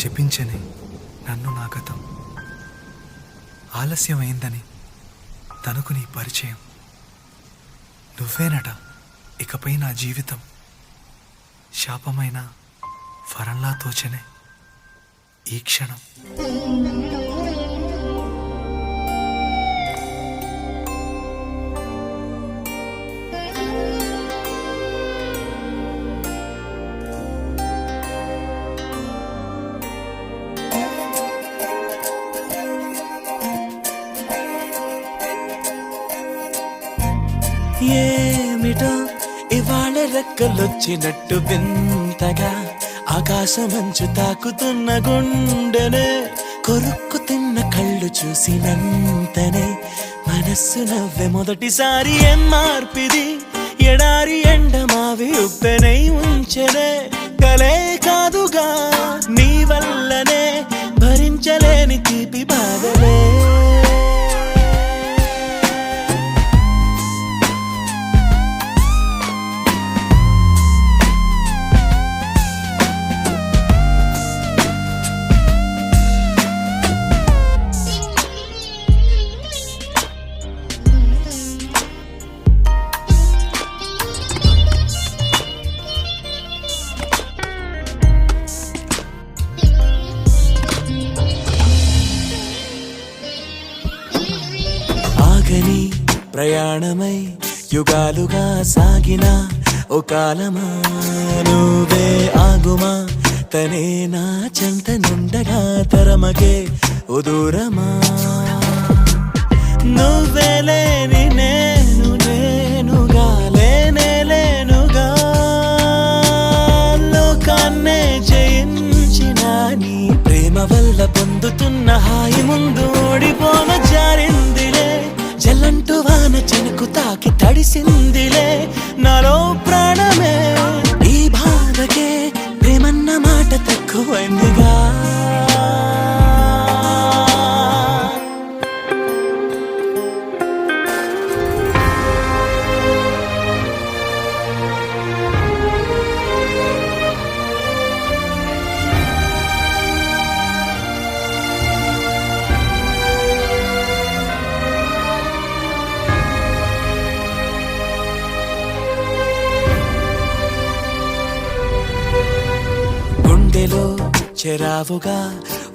శపించని నన్ను నా గతం, ఆలస్యమైందని తనకు నీ పరిచయం. నువ్వేనట ఇకపై నా జీవితం, శాపమైన వరంలా తోచనే ఈ క్షణం. ఏమిటో ఇవాళ రెక్కలొచ్చినట్టు వింతగా ఆకాశమంచు తాకుతున్న గుండెనే, కొరుక్కు తిన్న కళ్ళు చూసినంతనే మనస్సు నవ్వే మొదటిసారి. ఏం మార్పిది ఎడారి ఎండమావి ఉప్పెనై ఉంచెనే, కలే కాదుగా నీ వల్లనే భరించలేని తీపి బాధలే. ఆగని ప్రయాణమై యుగాలుగా సాగిన ఓ కాలమా, నువ్వే ఆగుమా తనే నా చెంత నుండగా తరమగే ఓ దూరమా. నువ్వే లేని నేను నేనుగా లేనే లేనుగా, లోకాన్నే జయించిన నీ ప్రేమ వల్ల పొందుతున్న హాయి ముందు ఓడిపోన జారిందిలే. జల్లంటూ వాన చెనుకు తాకి తడిసిందిలే నాలో ప్రాణమే. ఈ బాధకే ప్రేమన్న మాట తక్కువైందిగా. గుండెలో చెరావుగా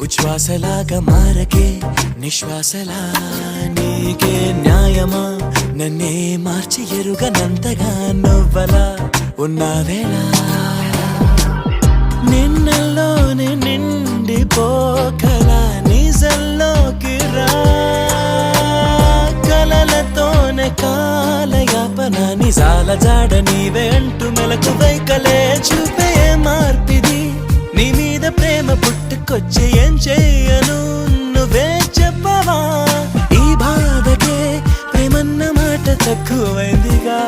ఉచ్ఛ్వాసలాగా మారకే నిశ్వాసలా, నీకే న్యాయమా నన్నే మార్చి ఎరుగనంతగా నువ్వలా ఉన్నావేలా. నిన్నల్లోనే నిండిపోకలా నిజల్లోకి రా, కలలతోనే కాలయాపన నిజాల జాడ నీవే అంటూ మెలకు వైకలే చూపే మార్పిది. నీ మీద ప్రేమ పుట్టుకొచ్చి ఏం చెయ్యను నువ్వే చెప్పవా. ఈ బాధకే ప్రేమన్న మాట తక్కువైందిగా.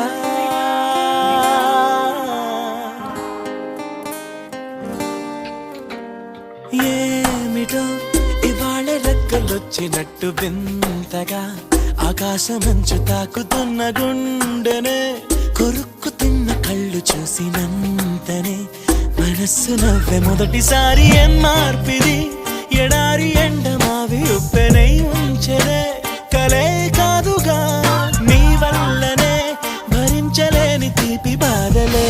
ఏమిటో ఇవాళ రెక్కలొచ్చినట్టు వింతగా ఆకాశమంచు తాకుతున్న గుండెనే, కొరుక్కు తిన్న కళ్ళు చూసినంతనే మనస్సు నవ్వే మొదటిసారి. ఏం మార్పిది ఎడారి ఎండమావి ఉప్పెనై ఉంచెనే, కలే కాదుగా నీ వల్లనే భరించలేని తీపి బాధలే.